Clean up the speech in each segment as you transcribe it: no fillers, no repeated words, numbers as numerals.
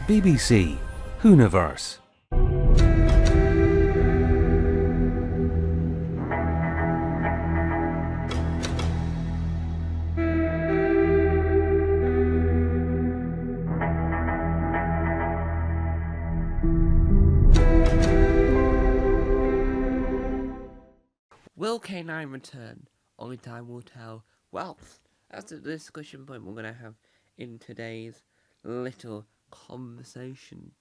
BBC Hooniverse. Will K9 return? Only time will tell. Well, that's the discussion point we're going to have in today's little conversation.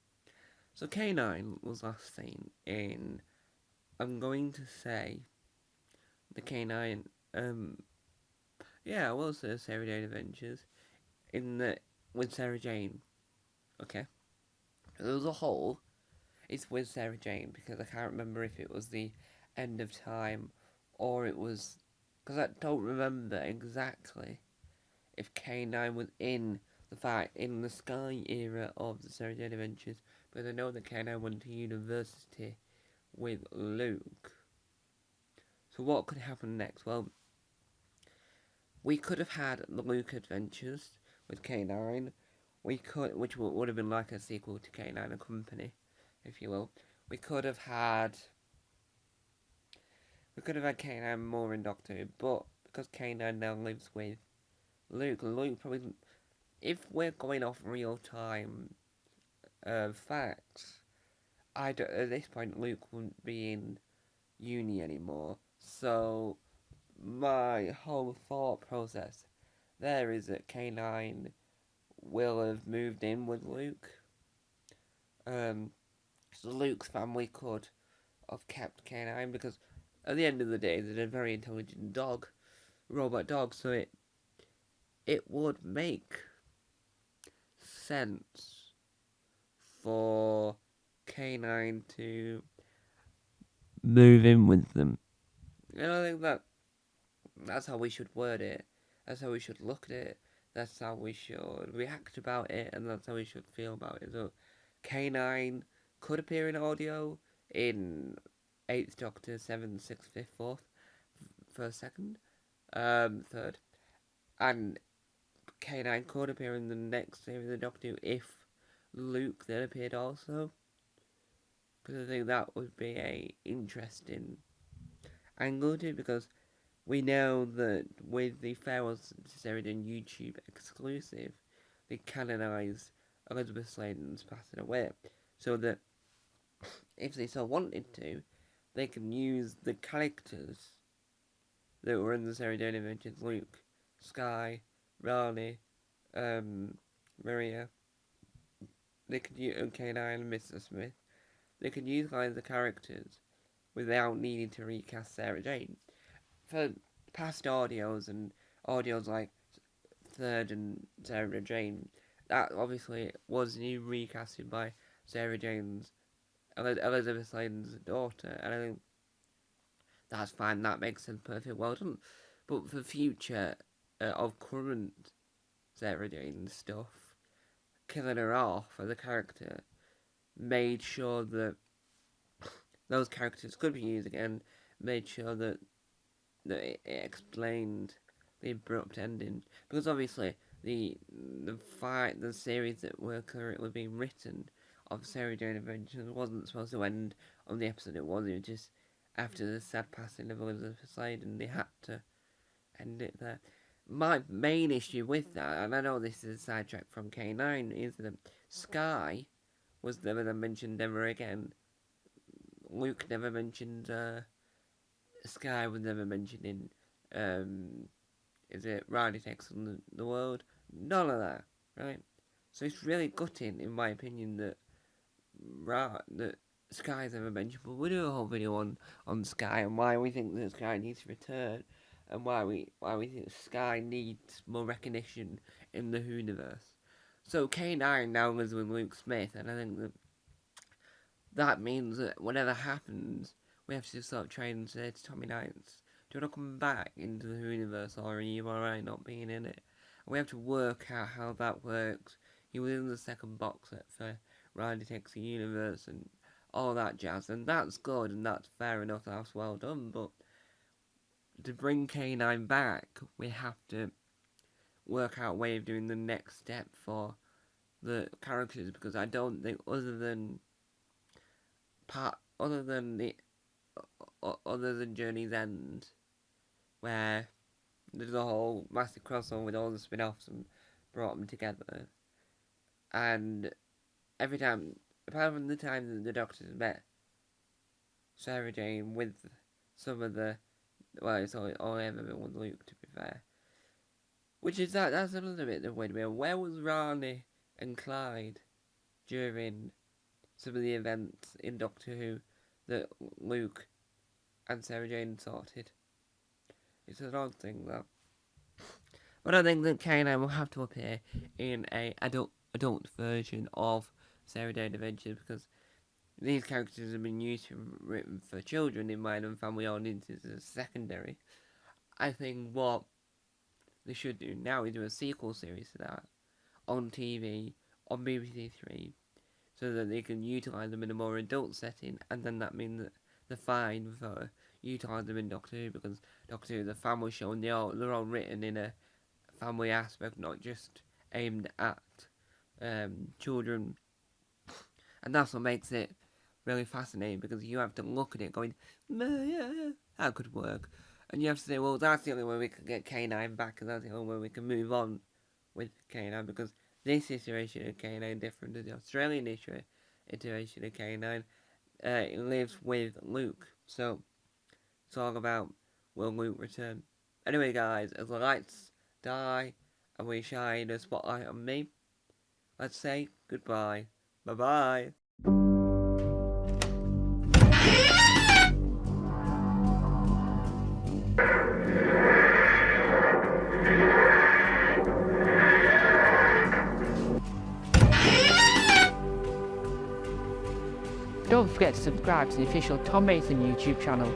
So K9 was last seen in, I'm going to say, the K9, yeah, I will say Sarah Jane Adventures, with Sarah Jane, okay? As a whole, it's with Sarah Jane, because I can't remember if it was the end of time, or it was, because I don't remember exactly if K9 was in the Sky era of the Sarah Jane Adventures, but I know that K9 went to university with Luke. So what could happen next? Well, we could have had the Luke Adventures with K9. Which would have been like a sequel to K9 and Company, if you will. We could have had K9 more in Doctor Who, but because K9 now lives with Luke probably, if we're going off real time facts, at this point Luke wouldn't be in uni anymore. So my whole thought process there is that K9 will have moved in with Luke. So Luke's family could have kept K9 because at the end of the day, they're a very intelligent robot dog. So it would make sense for K9 to move in with them. And I think that's how we should word it. That's how we should look at it. That's how we should react about it, and that's how we should feel about it. So, K9 could appear in audio in 8th Doctor, 7th, 6th, 5th, 4th, 1st, 2nd, 3rd. And K9 could appear in the next series of Doctor Who if Luke then appeared also. Because I think that would be a interesting angle to, because we know that with the Farewell to Sheridan YouTube exclusive, they canonised Elizabeth Sladen's passing away. So that if they so wanted to, they can use the characters that were in the Sheridan Adventures: Luke, Sky, Rani, Maria. They could use K9 and Mr. Smith. They could use the characters without needing to recast Sarah Jane. For past audios and audios like Third and Sarah Jane, that obviously was new recasted by Sarah Jane's Elizabeth Sladen's daughter, and I think that's fine. That makes sense, perfect, well done. But for future of current Sarah Jane stuff, killing her off as a character made sure that those characters could be used again. Made sure that it explained the abrupt ending, because obviously the series that were currently being written of Sarah Jane Adventures wasn't supposed to end on the episode it was. It was just after the sad passing of Elizabeth Sladen, they had to end it there. My main issue with that, and I know this is a sidetrack from K9, is that Sky was never mentioned ever again. Luke never mentioned Sky was never mentioned in is it Riley Takes on the World? None of that, right? So it's really gutting, in my opinion, that Sky's never mentioned. But we'll do a whole video on Sky and why we think that Sky needs to return, and why we think Sky needs more recognition in the Whoniverse. So K9 now lives with Luke Smith, and I think that means that whatever happens, we have to start trying to say to Tommy Knights, do you want to come back into the universe, or are you alright not being in it? And we have to work out how that works. He was in the second box set for Riley Takes the Universe and all that jazz, and that's good and that's fair enough, that's well done, but to bring K9 back, we have to work out a way of doing the next step for the characters, because I don't think other than Journey's End, where there's a whole massive crossover with all the spin-offs and brought them together, and every time, apart from the time that the Doctors met Sarah Jane with some of the, well, it's all ever been with Luke, to be fair, which is that's another bit that weird me. Where was Rani and Clyde during some of the events in Doctor Who that Luke and Sarah Jane sorted? It's an odd thing, though. But I think that K9 will have to appear in a adult version of Sarah Jane Adventures, because these characters have been used to written for children in mind, and family audiences as secondary. I think what they should do now is do a sequel series to that on TV, on BBC Three, so that they can utilise them in a more adult setting, and then that means that they're fine for utilise them in Doctor Who, because Doctor Who is a family show, and they're all written in a family aspect, not just aimed at children. And that's what makes it really fascinating, because you have to look at it going, yeah, that could work. And you have to say, well, that's the only way we can get K9 back, and that's the only way we can move on with K9, because this iteration of K9 is different to the Australian iteration of K9. It lives with Luke, so it's all about, will Luke return? Anyway, guys, as the lights die and we shine a spotlight on me, let's say goodbye. Bye-bye. Don't forget to subscribe to the official Tom Mason YouTube channel